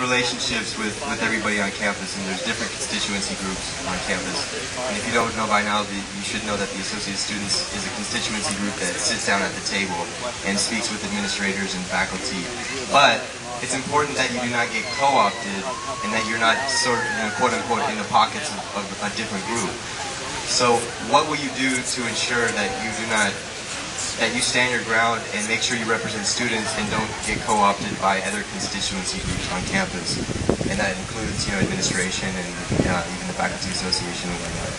relationships with everybody on campus, and there's different constituency groups on campus. And if you don't know by now, you should know that the Associate Students is a constituency group that sits down at the table and speaks with administrators and faculty. But it's important that you do not get co-opted and that you're not sort of, quote unquote, in the pockets of a different group. So what will you do to ensure that you do not, that you stand your ground and make sure you represent students and don't get co-opted by other constituency groups on campus? And that includes, administration and even the faculty association and whatnot.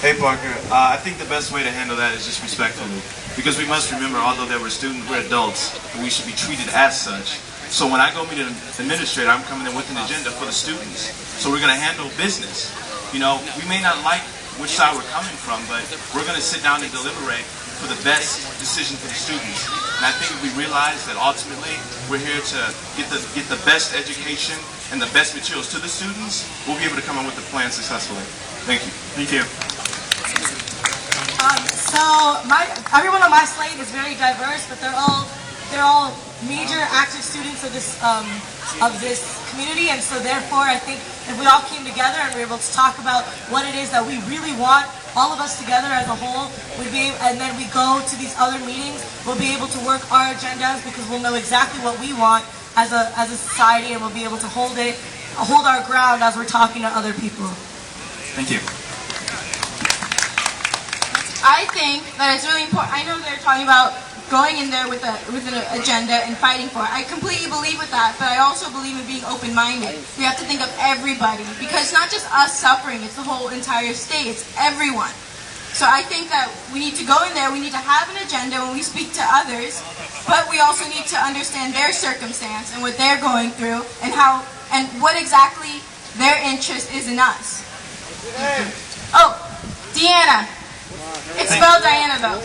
Hey Parker, I think the best way to handle that is just respectfully. Because we must remember, although that we're students, we're adults, and we should be treated as such. So when I go meet an administrator, I'm coming in with an agenda for the students. So we're going to handle business. We may not like which side we're coming from, but we're going to sit down and deliberate for the best decision for the students. And I think if we realize that ultimately we're here to get the best education and the best materials to the students, we'll be able to come up with the plan successfully. Thank you. Thank you. Everyone on my slate is very diverse, but they're all major active students of this community, and so therefore I think if we all came together and we were able to talk about what it is that we really want, all of us together as a whole, and then we go to these other meetings, we'll be able to work our agendas because we'll know exactly what we want as a society, and we'll be able to hold our ground as we're talking to other people. Thank you. I think that it's really important. I know they're talking about going in there with an agenda and fighting for it. I completely believe with that, but I also believe in being open-minded. We have to think of everybody, because it's not just us suffering, it's the whole entire state, it's everyone. So I think that we need to go in there, we need to have an agenda when we speak to others, but we also need to understand their circumstance and what they're going through and what exactly their interest is in us. Oh, Deanna. It's spelled Diana though.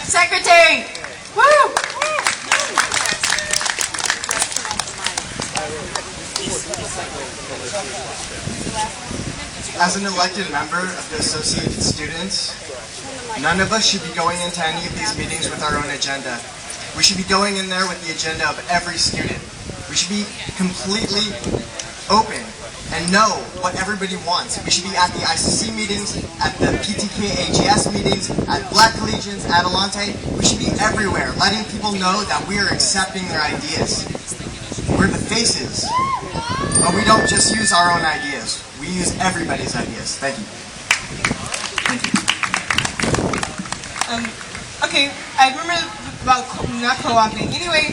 Secretary. Woo! As an elected member of the Associated Students, none of us should be going into any of these meetings with our own agenda. We should be going in there with the agenda of every student. We should be completely open and know what everybody wants. We should be at the ICC meetings, at the PTK AGS meetings, at Black Collegians, at Alante. We should be everywhere, letting people know that we are accepting their ideas. We're the faces, but we don't just use our own ideas. We use everybody's ideas. Thank you. Thank you. Okay, I remember about not co-opting. Anyway,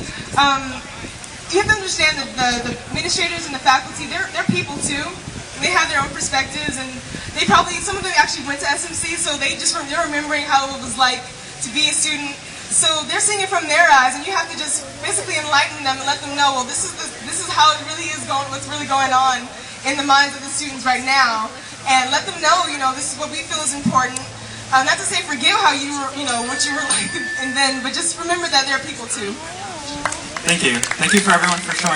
you have to understand that the administrators and the faculty, they're people too. They have their own perspectives, and some of them actually went to SMC, so they're remembering how it was like to be a student. So they're seeing it from their eyes, and you have to just basically enlighten them and let them know, well, this is how it really is going, what's really going on in the minds of the students right now, and let them know, this is what we feel is important. Not to say forget how you were, what you were like, but just remember that they're people too. Thank you. Thank you for everyone for showing